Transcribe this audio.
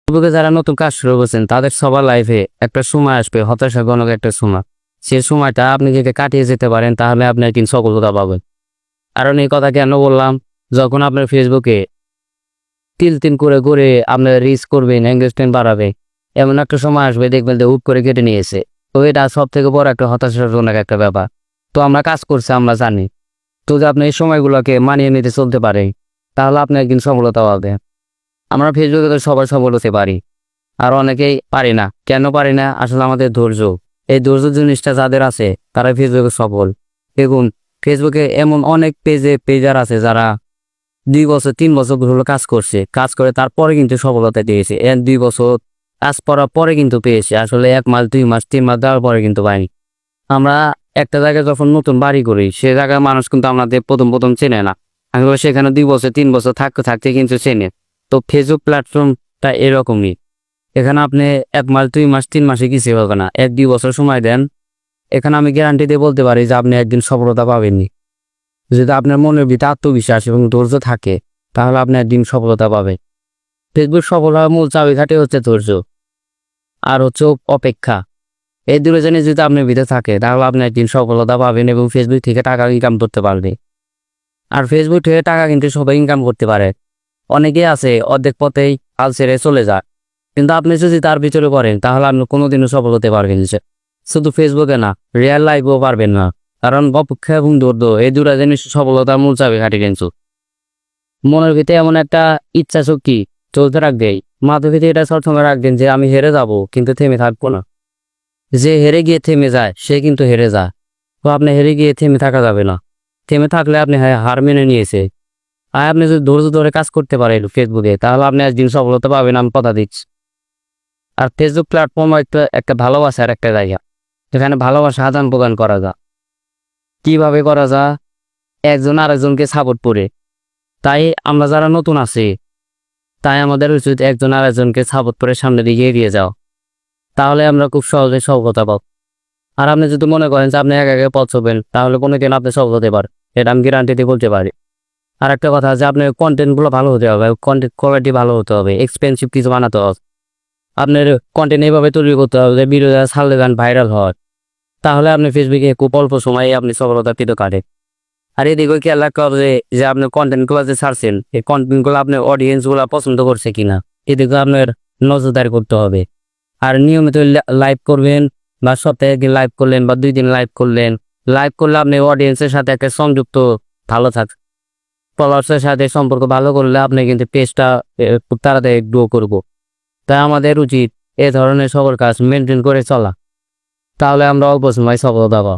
ফেসবুকে যারা নতুন কাজ শুরু করছেন তাদের সবার লাইফে একটা সময় আসবে, হতাশাজনক একটা সময়। সেই সময়টা আপনি যদি কাটিয়ে যেতে পারেন তাহলে আপনি একদিন সফলতা পাবেন। কারণ এই কথা কেন বললাম, যখন আপনার ফেসবুকে তিল তিল করে করে আপনার রিচ করবেন, এঙ্গেজমেন্ট বাড়াবে, এমন একটা সময় আসবে দেখবেন যে হুট করে কেটে নিয়েছে। তো এটা সব থেকে বড় একটা হতাশাজনক একটা ব্যাপার। তো আমরা কাজ করছি, আমরা জানি। তো যদি আপনি এই সময়গুলোকে মানিয়ে নিতে চলতে পারেন তাহলে আপনি একদিন সফলতা পাবেন। আমরা ফেসবুকে তো সবাই সফল হতে পারি, আর অনেকেই পারি না। কেন পারি না? আসলে আমাদের ধৈর্য, এই ধৈর্য জিনিসটা যাদের আছে তারা ফেসবুকে সফল। দেখুন, ফেসবুকে এমন অনেক পেজার আছে যারা 2 বছর 3 বছর হলো কাজ করছে, কাজ করে তারপরে কিন্তু সফলতা দিয়েছে। 2 বছর কাজ করার পরে কিন্তু পেয়েছে, আসলে 1 মাস 2 মাস 3 মাস দেওয়ার পরে কিন্তু পাইনি। আমরা একটা জায়গায় যখন নতুন বাড়ি করি, সে জায়গায় মানুষ কিন্তু আমাদের প্রথম প্রথম চেনে না, আসলে সেখানে 2 বছর 3 বছর থাকতে থাকতে কিন্তু চেনে। তো ফেসবুক প্ল্যাটফর্মটা এরকমই। এখানে আপনি 1 মাস 2 মাস 3 মাসে কিছু হবে না, 1-2 বছর সময় দেন, এখানে আমি গ্যারান্টি দিয়ে বলতে পারি যে আপনি একদিন সফলতা পাবেননি। যদি আপনার মনের ভিতরে আত্মবিশ্বাস এবং ধৈর্য থাকে তাহলে আপনি একদিন সফলতা পাবেন। ফেসবুক সফল হওয়ার মূল চাবিকাঠি হচ্ছে ধৈর্য আর হচ্ছে অপেক্ষা। এই দুটো জিনিস যদি আপনার ভিতরে থাকে তাহলে আপনি একদিন সফলতা পাবেন এবং ফেসবুক থেকে টাকা ইনকাম করতে পারবে। আর ফেসবুক থেকে টাকা কিন্তু সবাই ইনকাম করতে পারে। অনেকেই আছে অর্ধেক পথেই হাল ছেড়ে চলে যায়, কিন্তু আপনি যদি তার ভিতরে পড়েন তাহলে আপনি কোনোদিনও সফল হতে পারবেন না। শুধু ফেসবুকে না, রিয়েল লাইফেও পারবেন না। কারণ অপেক্ষা এবং ধৈর্য এই দুটা জিনিস সফলতার মূল চাবিকাঠি। কিন্তু মনের ভিতরে এমন একটা ইচ্ছা শক্তি চলতে রাখবেই, মাথার ভিতরে এটা সবসময় রাখবেন যে আমি হেরে যাব কিন্তু থেমে থাকবো না। যে হেরে গিয়ে থেমে যায় সে কিন্তু হেরে যায়। তো আপনি হেরে গিয়ে থেমে থাকা যাবে না। থেমে থাকলে আপনি হার মেনে নিয়েছে। আর আপনি যদি ধৈর্য ধরে কাজ করতে পারেন ফেসবুকে তাহলে আপনি একদিন সফলতা পাবেন, আমি কথা দিচ্ছি। আর ফেসবুক প্ল্যাটফর্ম একটা ভালোবাসার একটা জায়গা, যেখানে ভালোবাসা আদান প্রদান করা যায়। কিভাবে করা যায়? একজন আরেকজনকে সাপোর্ট করে। তাই আমরা যারা নতুন আছি তাই আমাদের উচিত একজন আরেকজনকে সাপোর্ট করে সামনের দিকে এগিয়ে যাও, তাহলে আমরা খুব সহজে সফলতা পাব। আর আপনি যদি মনে করেন যে আপনি একা একা পথ চলবেন তাহলে কোনোদিন আপনি সফল হতে পারেন, এটা আমি গ্যারান্টি দিয়ে বলতে পারি। আর একটা কথা আছে, আপনার কন্টেন্টগুলো ভালো হতে হবে, কন্টেন্ট কোয়ালিটি ভালো হতে হবে, এক্সপেন্সিভ কিছু বানাতে হবে। আপনার কন্টেন্ট এইভাবে তৈরি করতে হবে যে ভিডিও ছাড়লে গান ভাইরাল হয়, তাহলে আপনি ফেসবুকে খুব অল্প সময়ে আপনি সফলতা পেতে পারেন। আর এদিকে খেয়াল রাখতে হবে যে আপনি কন্টেন্টগুলো যে ছাড়ছেন এই কন্টেন্টগুলো আপনার অডিয়েন্সগুলো পছন্দ করছে কিনা, এদিকে আপনার নজরদারি করতে হবে। আর নিয়মিত লাইভ করবেন, বা সপ্তাহে একদিন লাইভ করলেন বা 2 দিন লাইভ করলেন। লাইভ করলে আপনি অডিয়েন্সের সাথে একটা সংযুক্ত ভালো থাকে, ফলোয়ার্সের সাথে সম্পর্ক ভালো করলে আপনি কিন্তু পেজটা খুব তাড়াতাড়ি গ্রো করবো। তাই আমাদের উচিত এ ধরনের সকল কাজ মেনটেন করে চলা, তাহলে আমরা অল্প সময় সফলতা পাবো।